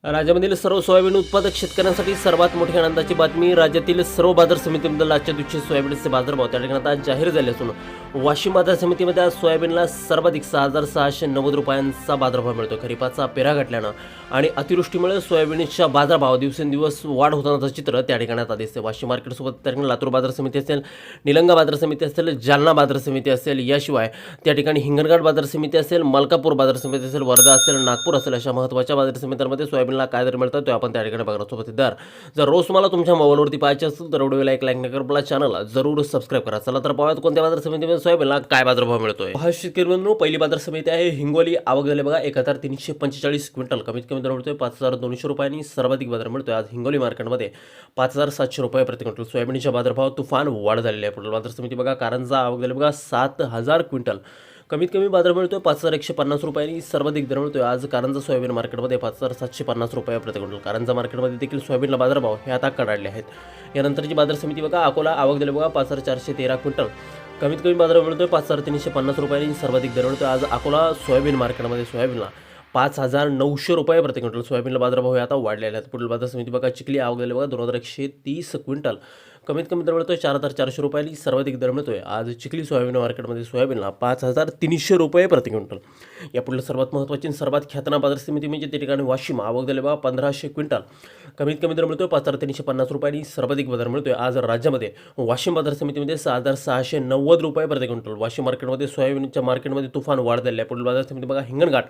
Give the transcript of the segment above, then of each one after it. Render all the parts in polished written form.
राज्यामधील सर्व सोयाबीन उत्पादक शेतकऱ्यांसाठी सर्वात मोठी आनंदाची बातमी. राज्यातील सर्व बाजार समितीमधील आजच्या दिवशी सोयाबीनचे बाजारभाव त्या ठिकाणी आता जाहीर झाले असून वाशिम बाजार समितीमध्ये आज सोयाबीनला सर्वाधिक 6,690 रुपयांचा बाजारभाव मिळतो. खरीपाचा पेरा घटल्यानं आणि अतिवृष्टीमुळे सोयाबीनच्या बाजारभाव दिवसेंदिवस वाढ होतानाचं चित्र त्या ठिकाणी आता दिसते. वाशिम मार्केटसोबत त्या ठिकाणी लातूर बाजार समिती असेल, निलंगा बाजार समिती असेल, जालना बाजार समिती असेल, याशिवाय त्या ठिकाणी हिंगणघाट बाजार समिती असेल, मलकापूर बाजार समिती असेल, वर्धा असेल, नागपूर असेल, अशा महत्त्वाच्या बाजार समित्यांमध्ये सोयाबीनला काय दर मिळतात ते आपण त्या ठिकाणी बघणार आहोत. दर जर रोज तुम्हाला तुमच्या मोबाईलवरती पाहायचे असेल तर व्हिडिओला एक लाईक नका, आपला चॅनलला जरूर सबस्क्राईब करा. चला तर पाहूयात कोणत्या बाजार समितीमध्ये सोयाबीनला काय बाजारभाव मिळतोय. शेतकरी बंधूंनो, पहिली बाजार समिती आहे हिंगोली. आवक झाली बघा 1,345 क्विंटल. कमीत कमी दर मिळतोय 5,200 रुपयांनी. सर्वाधिक बाजार मिळतोय आज हिंगोली मार्केटमध्ये 5,700 रुपये प्रति क्विंटल. सोयाबीनच्या बाजारभाव तुफान वाढ झालेली आहे. पुढील बाजार समिती बघा कारंजा. आवक झाली बघा 7,000 क्विंटल. कमीत कमी बाजार मिळतोय 5,150 रुपयांनी. सर्वाधिक दर मिळतोय आज कारंजा सोयाबीन मार्केटमध्ये 5,750 रुपये प्रति क्विंटल. कारंजा मार्केटमध्ये देखील सोयाबीनला बाजारभाव हे आता कडाडले आहेत. यानंतरची बाजार समिती बघा अकोला. आवक दिली बघा 5,413 क्विंटल. कमीत कमी बाजार मिळतोय 5,350 रुपयांनी. सर्वाधिक दर मिळतोय आज अकोला सोयाबीन मार्केटमध्ये सोयाबीनला 5,900 रुपये प्रति क्विंटल. सोयाबीनला बाजारभाव हे आता वाढलेले आहेत. पुढील बाजार समिती बघा चिखली. आवक दिली बघा 2,130 क्विंटल. कमीत कमी दर मिळतोय 4,400 रुपयांनी. सर्वाधिक दर मिळतोय आज चिखली सोयाबीन मार्केटमध्ये सोयाबीनला 5,300 रुपये प्रति क्विंटल. यापुढील सर्वात महत्त्वाची सर्वात ख्यातनाम बाजार समिती म्हणजे त्या ठिकाणी वाशिम. आवक दिली बघा 1,500 क्विंटल. कमीत कमी दर मिळतोय 5,350 रुपयांनी. सर्वाधिक बाजार मिळतोय आज राज्यामध्ये वाशिम बाजार समितीमध्ये 6,690 रुपये प्रति क्विंटल. वाशिम मार्केटमध्ये सोयाबीनच्या मार्केटमध्ये तुफान वाढ झाली आहे. पुढील बाजार समिती बघा हिंगणघाट.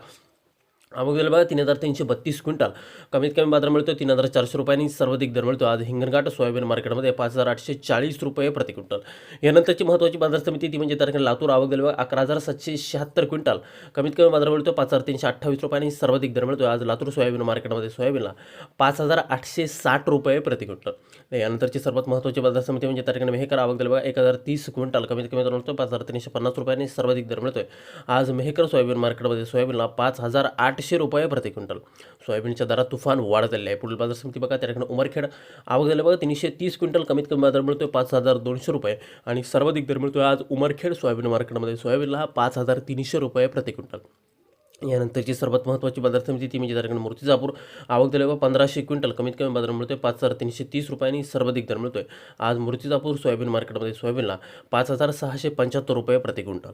आवक दिली बघा 3,332 क्विंटल. कमीत कमी बाजार मिळतो 3,400 रुपयांनी. सर्वाधिक दर मिळतो आज हिंगणघाट सोयाबीन मार्केटमध्ये 5,840 रुपये प्रति क्विंटल. यानंतरची महत्त्वाची बाजार समिती ती म्हणजे तारखेला लातूर. आवक दिली बघा 11,776 क्विंटल. कमीत कमी बाजार मिळतो 5,328 रुपयांनी. सर्वाधिक दर मिळतो आज लातूर सोयाबीन मार्केटमध्ये सोयाबीनला 5,860 रुपये प्रति क्विंटल. यानंतरची सर्वात महत्त्वाची बाजार समिती म्हणजे तारखेला मेहकर. आवक दिली बघा 1,030 क्विंटल. कमीत कमी दर मिळतो 5,350 रुपयांनी. सर्वाधिक दर मिळतोय आज मेहकर सोयाबीन मार्केटमध्ये सोयाबीनला 5,800 रुपये प्रति क्विंटल. सोयाबीनच्या दरात तुफान वाढ झालेली आहे. पुढील बाजार समिती बघा त्या ठिकाणी उमरखेड. आवक झाली बघा 330 क्विंटल. कमीत कमी बाजार मिळतोय 5,200 रुपये आणि सर्वाधिक दर मिळतोय आज उमरखेड सोयाबीन मार्केटमध्ये सोयाबीनला 5,300 रुपये प्रति क्विंटल. यानंतरची सर्वात महत्त्वाची बाजार समिती ती म्हणजे तारखेला मूर्तिजापूर. आवक दिली बघा 1,500 क्विंटल. कमीत कमी बाजार मिळतोय 5,330 रुपयांनी. सर्वाधिक दर मिळतोय आज मूर्तिजापूर सोयाबीन मार्केटमध्ये सोयाबीनला 5,675 रुपये प्रति क्विंटल.